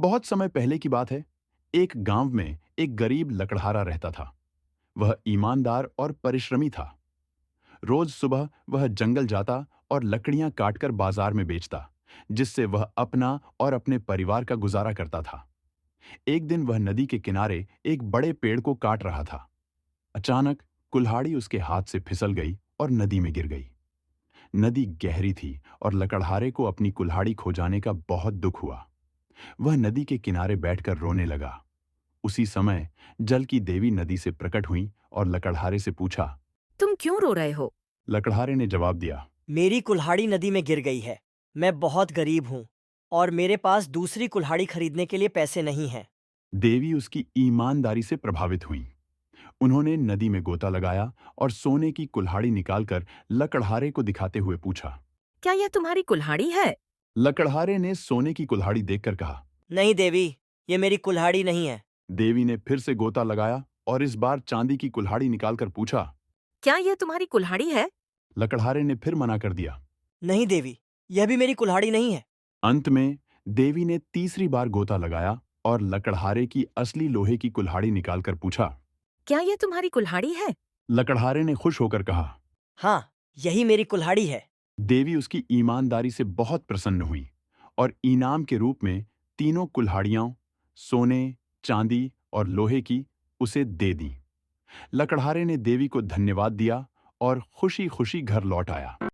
बहुत समय पहले की बात है। एक गांव में एक गरीब लकड़हारा रहता था। वह ईमानदार और परिश्रमी था। रोज सुबह वह जंगल जाता और लकड़ियां काटकर बाजार में बेचता, जिससे वह अपना और अपने परिवार का गुजारा करता था। एक दिन वह नदी के किनारे एक बड़े पेड़ को काट रहा था। अचानक कुल्हाड़ी उसके हाथ से फिसल गई और नदी में गिर गई। नदी गहरी थी और लकड़हारे को अपनी कुल्हाड़ी खो जाने का बहुत दुख हुआ। वह नदी के किनारे बैठकर रोने लगा। उसी समय जल की देवी नदी से प्रकट हुई और लकड़हारे से पूछा। तुम क्यों रो रहे हो? लकड़हारे ने जवाब दिया। मेरी कुल्हाड़ी नदी में गिर गई है। मैं बहुत गरीब हूँ और मेरे पास दूसरी कुल्हाड़ी खरीदने के लिए पैसे नहीं हैं। देवी उसकी ईमानदारी से प्रभावित हुई। उन्होंने नदी में गोता लगाया और सोने की कुल्हाड़ी निकालकर लकड़हारे को दिखाते हुए पूछा। क्या यह तुम्हारी कुल्हाड़ी है? लकड़हारे ने सोने की कुल्हाड़ी देखकर कहा। नहीं देवी, ये मेरी कुल्हाड़ी नहीं है। देवी ने फिर से गोता लगाया और इस बार चांदी की कुल्हाड़ी निकालकर पूछा। क्या यह तुम्हारी कुल्हाड़ी है? लकड़हारे ने फिर मना कर दिया। नहीं देवी, यह भी मेरी कुल्हाड़ी नहीं है। अंत में देवी ने तीसरी बार गोता लगाया और लकड़हारे की असली लोहे की कुल्हाड़ी निकालकर पूछा। क्या यह तुम्हारी कुल्हाड़ी है? लकड़हारे ने खुश होकर कहा। हाँ, यही मेरी कुल्हाड़ी है। देवी उसकी ईमानदारी से बहुत प्रसन्न हुई और इनाम के रूप में तीनों कुल्हाड़ियां सोने, चांदी और लोहे की उसे दे दी। लकड़हारे ने देवी को धन्यवाद दिया और खुशी खुशी घर लौट आया।